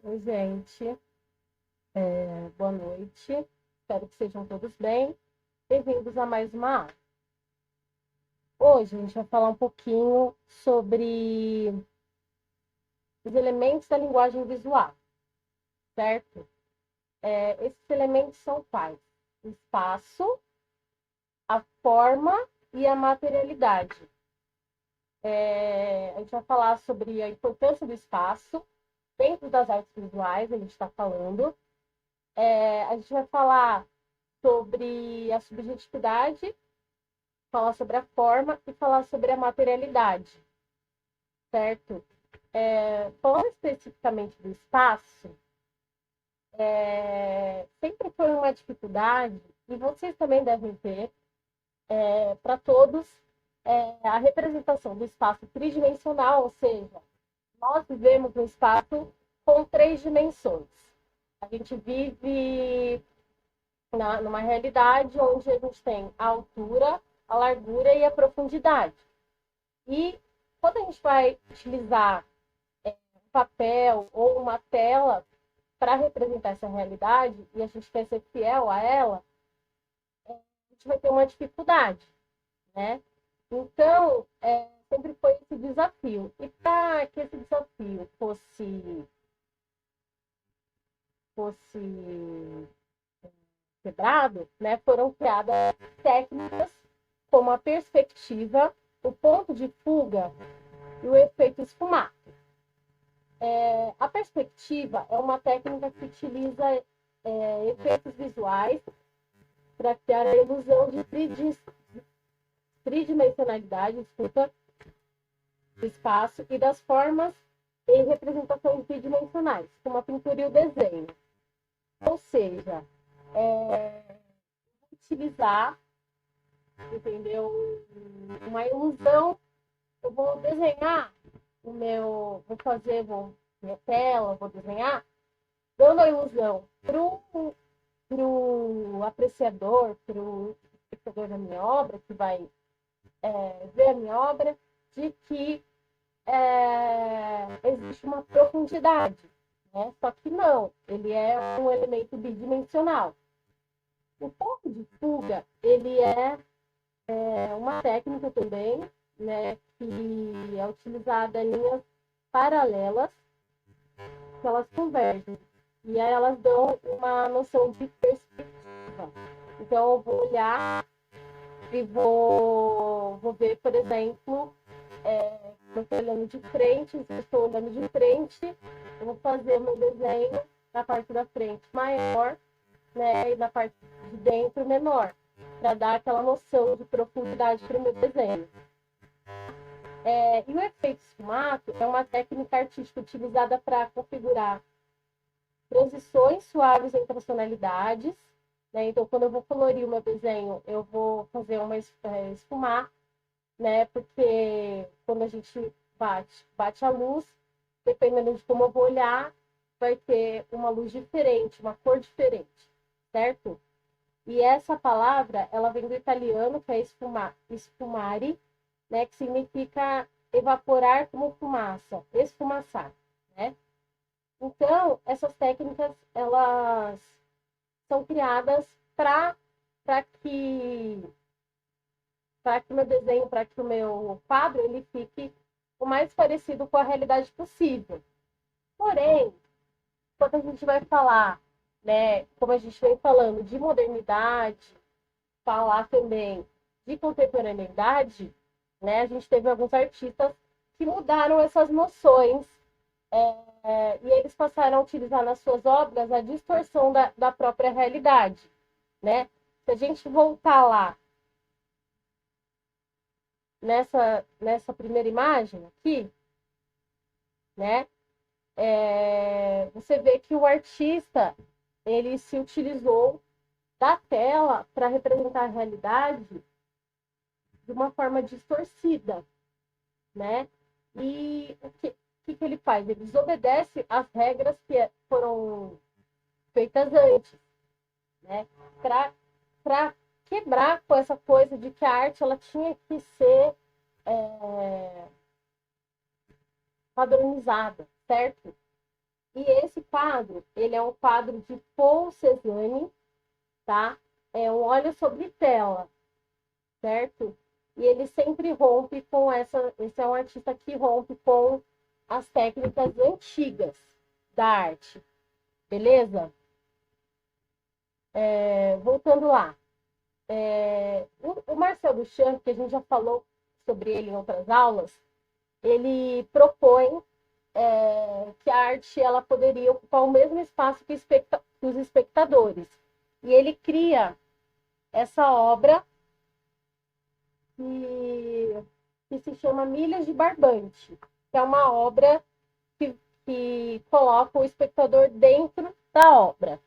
Oi, gente. Boa noite. Espero que sejam todos bem. Bem-vindos a mais uma aula. Hoje a gente vai falar um pouquinho sobre os elementos da linguagem visual, certo? Esses elementos são quais? O espaço, a forma e a materialidade. A gente vai falar sobre a importância do espaço dentro das artes visuais, a gente está falando. A gente vai falar sobre a subjetividade, falar sobre a forma e falar sobre a materialidade, certo? Falando especificamente do espaço, sempre foi uma dificuldade, e vocês também devem ter, para todos, a representação do espaço tridimensional, ou seja, nós vivemos um espaço com três dimensões. A gente vive numa realidade onde a gente tem a altura, a largura e a profundidade. E quando a gente vai utilizar um papel ou uma tela para representar essa realidade e a gente quer ser fiel a ela, a gente vai ter uma dificuldade, né? Então, sempre foi esse desafio. E para que esse desafio fosse quebrado, né, foram criadas técnicas como a perspectiva, o ponto de fuga e o efeito esfumato. A perspectiva é uma técnica que utiliza efeitos visuais para criar a ilusão de tridimensionalidade, desculpa, do espaço e das formas em representações tridimensionais, como a pintura e o desenho. Ou seja, utilizar, entendeu, uma ilusão. Eu vou desenhar minha tela, vou desenhar, dando a ilusão pro apreciador, pro espectador da minha obra, que vai ver a minha obra, de que existe uma profundidade, né? Só que não, ele é um elemento bidimensional. O ponto de fuga, ele é uma técnica também, né, que é utilizada em linhas paralelas, que elas convergem. E aí elas dão uma noção de perspectiva. Então, eu vou olhar e vou ver, por exemplo, eu estou olhando de frente, se eu estou olhando de frente, eu vou fazer o meu desenho na parte da frente maior, né, e na parte de dentro menor, para dar aquela noção de profundidade para o meu desenho. E o efeito esfumato é uma técnica artística utilizada para configurar transições suaves entre as tonalidades, né? Então, quando eu vou colorir o meu desenho, eu vou fazer uma esfumar, né? Porque quando a gente bate a luz, dependendo de como eu vou olhar, vai ter uma luz diferente, uma cor diferente, certo? E essa palavra, ela vem do italiano, que é esfumare, né? Que significa evaporar como fumaça, esfumaçar, né? Então, essas técnicas, elas são criadas para que o meu desenho, para que o meu quadro, ele fique o mais parecido com a realidade possível. Porém, quando a gente vai falar, né, como a gente vem falando de modernidade, falar também de contemporaneidade, né, a gente teve alguns artistas que mudaram essas noções e eles passaram a utilizar nas suas obras a distorção da própria realidade, né? Se a gente voltar lá nessa primeira imagem aqui, né? Você vê que o artista ele se utilizou da tela para representar a realidade de uma forma distorcida, né? E o que ele faz? Ele desobedece às regras que foram feitas antes, né? Para quebrar com essa coisa de que a arte ela tinha que ser padronizada, certo? E esse quadro, ele é um quadro de Paul Cézanne, tá? É um óleo sobre tela, certo? E ele sempre rompe com esse é um artista que rompe com as técnicas antigas da arte, beleza? Voltando lá. O Marcel Duchamp, que a gente já falou sobre ele em outras aulas, ele propõe que a arte ela poderia ocupar o mesmo espaço que os espectadores. E ele cria essa obra que se chama Milhas de Barbante, que é uma obra que coloca o espectador dentro da obra.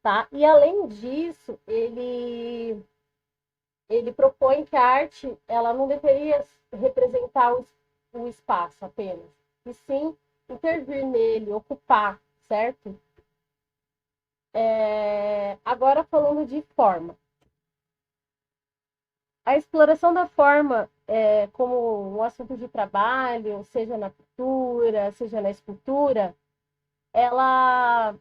Tá? E além disso, ele propõe que a arte ela não deveria representar o espaço apenas, e sim intervir nele, ocupar, certo? Agora falando de forma. A exploração da forma como um assunto de trabalho, seja na pintura, seja na escultura, ela,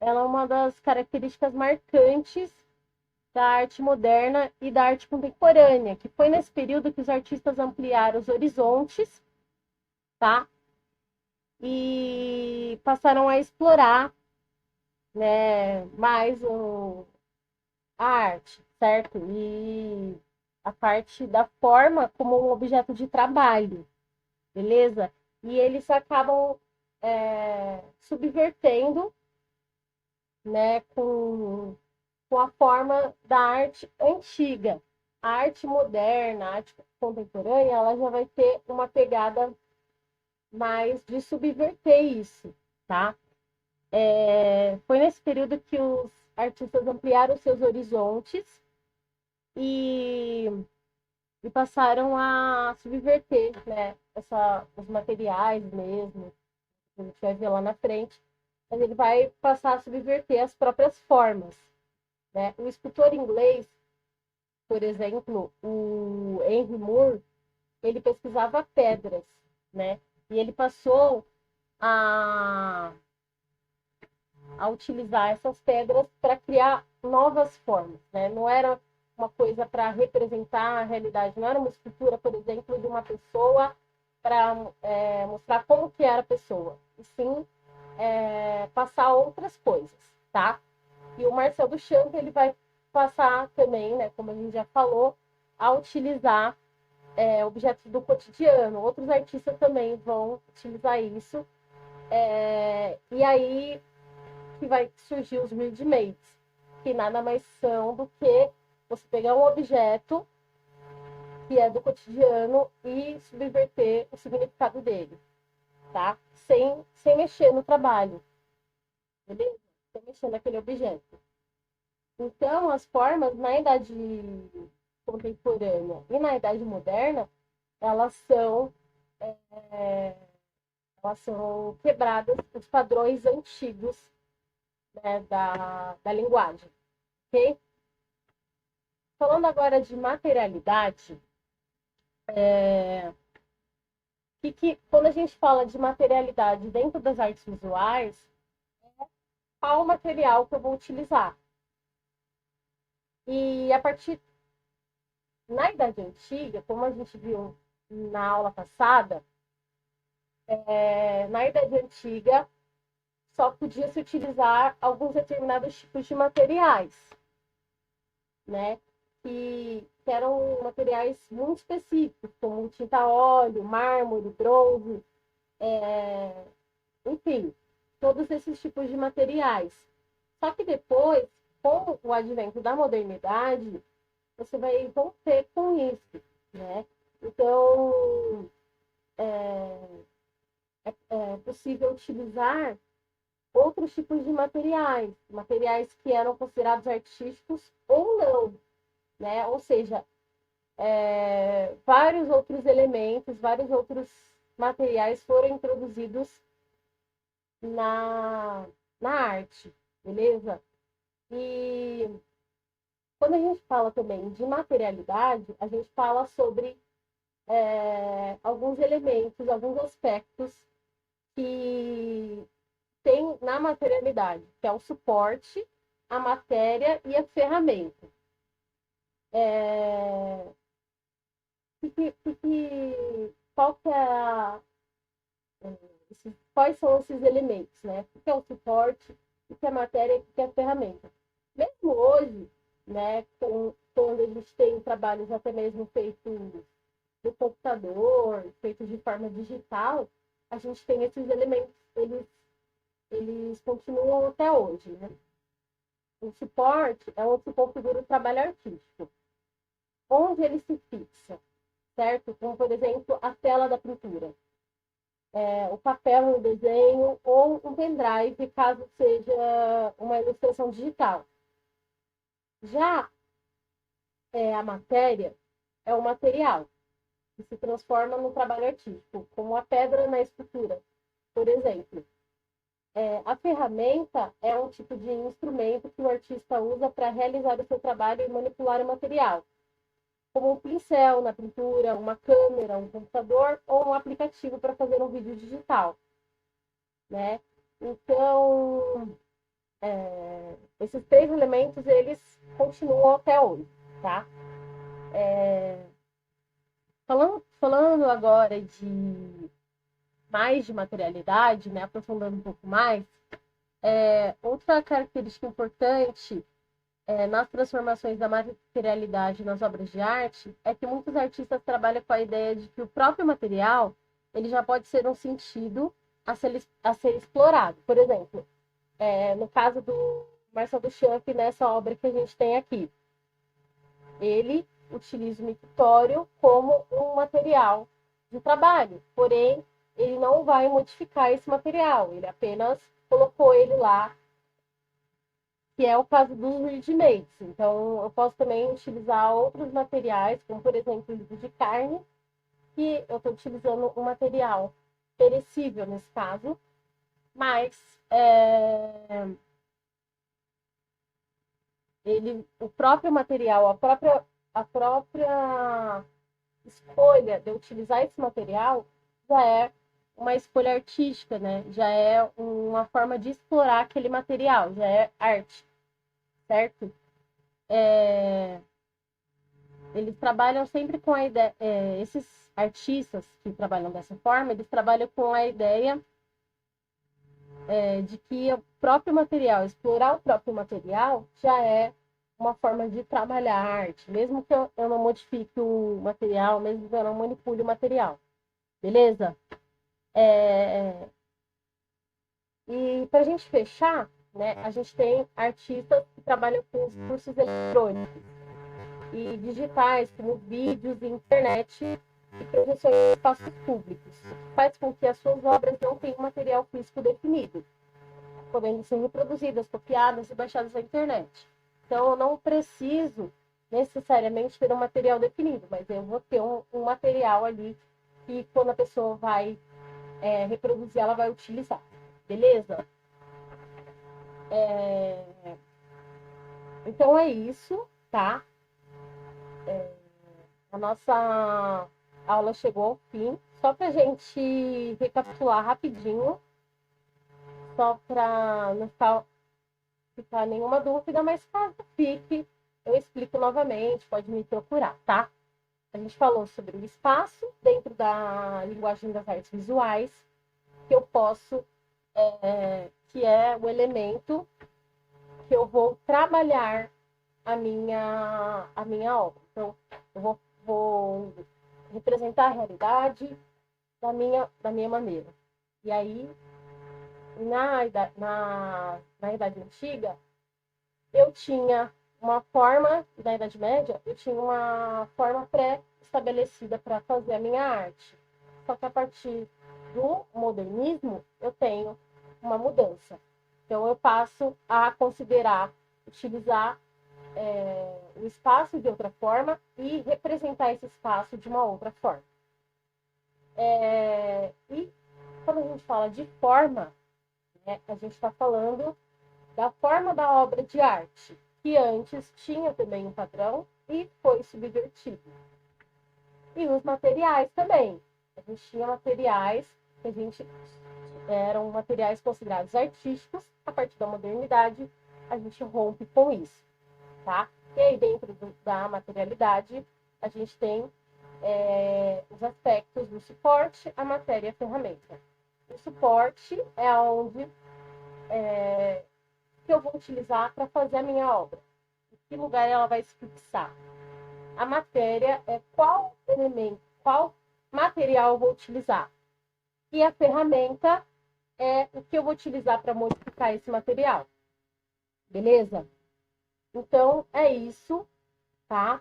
ela é uma das características marcantes da arte moderna e da arte contemporânea, que foi nesse período que os artistas ampliaram os horizontes, tá? E passaram a explorar, né, mais a arte, certo? E a parte da forma como um objeto de trabalho, beleza? E eles acabam subvertendo, né, com a forma da arte antiga. A arte moderna, a arte contemporânea, ela já vai ter uma pegada mais de subverter isso, tá? Foi nesse período que os artistas ampliaram seus horizontes e, e passaram a subverter, né, os materiais mesmo, que a gente vai ver lá na frente, mas ele vai passar a subverter as próprias formas, né? O escultor inglês, por exemplo, o Henry Moore, ele pesquisava pedras, né? E ele passou a, a utilizar essas pedras para criar novas formas, né? Não era uma coisa para representar a realidade, não era uma escultura, por exemplo, de uma pessoa para mostrar como que era a pessoa, e sim passar outras coisas, tá? E o Marcel Duchamp, ele vai passar também, né, como a gente já falou, a utilizar objetos do cotidiano. Outros artistas também vão utilizar isso. E aí que vai surgir os ready-mades, que nada mais são do que você pegar um objeto que é do cotidiano e subverter o significado dele, tá? Sem mexer no trabalho, beleza? Sem mexer naquele objeto. Então, as formas na idade contemporânea e na idade moderna, elas são, é, elas são quebradas os padrões antigos, né, da linguagem, ok? Falando agora de materialidade, quando a gente fala de materialidade dentro das artes visuais, qual o material que eu vou utilizar? E a partir na Idade Antiga, como a gente viu na aula passada, na Idade Antiga só podia se utilizar alguns determinados tipos de materiais, né? Que eram materiais muito específicos, como tinta a óleo, mármore, bronze, enfim, todos esses tipos de materiais. Só que depois, com o advento da modernidade, você vai romper com isso, né? Então, é possível utilizar outros tipos de materiais, materiais que eram considerados artísticos ou não, né? Ou seja, vários outros elementos, vários outros materiais foram introduzidos na, na arte, beleza? E quando a gente fala também de materialidade, a gente fala sobre alguns elementos, alguns aspectos que têm na materialidade, que é o suporte, a matéria e a ferramenta. Qual que é quais são esses elementos, né? O que é o suporte, o que é a matéria e o que é a ferramenta. Mesmo hoje, né, quando a gente tem trabalhos até mesmo feitos no computador, feitos de forma digital, a gente tem esses elementos, eles continuam até hoje, né? O suporte é onde se configura o trabalho artístico, onde ele se fixa, certo? Como, por exemplo, a tela da pintura, o papel no desenho ou um pendrive, caso seja uma ilustração digital. Já a matéria é o material que se transforma no trabalho artístico, como a pedra na escultura, por exemplo. A ferramenta é um tipo de instrumento que o artista usa para realizar o seu trabalho e manipular o material, como um pincel na pintura, uma câmera, um computador ou um aplicativo para fazer um vídeo digital, né? Então, esses três elementos, eles continuam até hoje, tá? Falando agora mais de materialidade, né? Aprofundando um pouco mais, outra característica importante nas transformações da materialidade nas obras de arte é que muitos artistas trabalham com a ideia de que o próprio material ele já pode ser um sentido a ser explorado. Por exemplo, no caso do Marcel Duchamp, nessa obra que a gente tem aqui, ele utiliza o mictório como um material de trabalho, porém, ele não vai modificar esse material, ele apenas colocou ele lá, que é o caso dos ready-mades. Então, eu posso também utilizar outros materiais, como, por exemplo, o de carne, que eu estou utilizando um material perecível nesse caso, mas o próprio material, a própria escolha de utilizar esse material já é uma escolha artística, né? Já é uma forma de explorar aquele material, já é arte, certo? Eles trabalham sempre com a ideia, esses artistas que trabalham dessa forma, eles trabalham com a ideia de que o próprio material, explorar o próprio material, já é uma forma de trabalhar a arte, mesmo que eu não modifique o material, mesmo que eu não manipule o material. Beleza? E para a gente fechar, né, a gente tem artistas que trabalham com os cursos eletrônicos e digitais, como vídeos e internet e projeções em espaços públicos, faz com que as suas obras não tenham material físico definido, podendo ser reproduzidas, copiadas e baixadas na internet. Então, eu não preciso necessariamente ter um material definido, mas eu vou ter um material ali que, quando a pessoa vai reproduzir, ela vai utilizar. Beleza? Então, é isso, tá? A nossa aula chegou ao fim. Só para a gente recapitular rapidinho, só para não ficar nenhuma dúvida, mas caso fique, eu explico novamente, pode me procurar, tá? A gente falou sobre o espaço dentro da linguagem das artes visuais, que eu posso, que é o elemento que eu vou trabalhar a minha obra. Então, eu vou representar a realidade da minha maneira. E aí, na Idade Antiga, eu tinha uma forma, na Idade Média, eu tinha uma forma pré-estabelecida para fazer a minha arte. Só que a partir do modernismo, eu tenho uma mudança. Então, eu passo a considerar, utilizar o espaço de outra forma e representar esse espaço de uma outra forma. E quando a gente fala de forma, né, a gente está falando da forma da obra de arte, que antes tinha também um padrão e foi subvertido. E os materiais também. A gente tinha materiais que a gente eram materiais considerados artísticos. A partir da modernidade, a gente rompe com isso, tá? E aí, dentro da materialidade, a gente tem os aspectos do suporte, a matéria e a ferramenta. O suporte é onde que eu vou utilizar para fazer a minha obra. Em que lugar ela vai se fixar? A matéria é qual elemento, qual material eu vou utilizar. E a ferramenta é o que eu vou utilizar para modificar esse material. Beleza? Então, é isso, tá?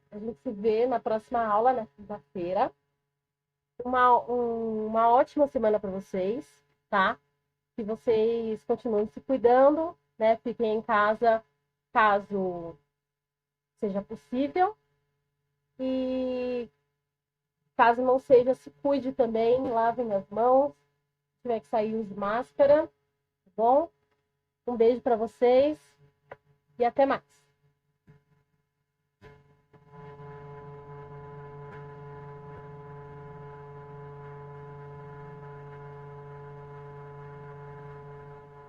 A gente se vê na próxima aula, na quinta-feira. Uma ótima semana para vocês, tá? Que vocês continuem se cuidando, né? Fiquem em casa caso seja possível. E caso não seja, se cuide também, lavem as mãos. Se tiver que sair, use máscara, tá bom? Um beijo para vocês e até mais.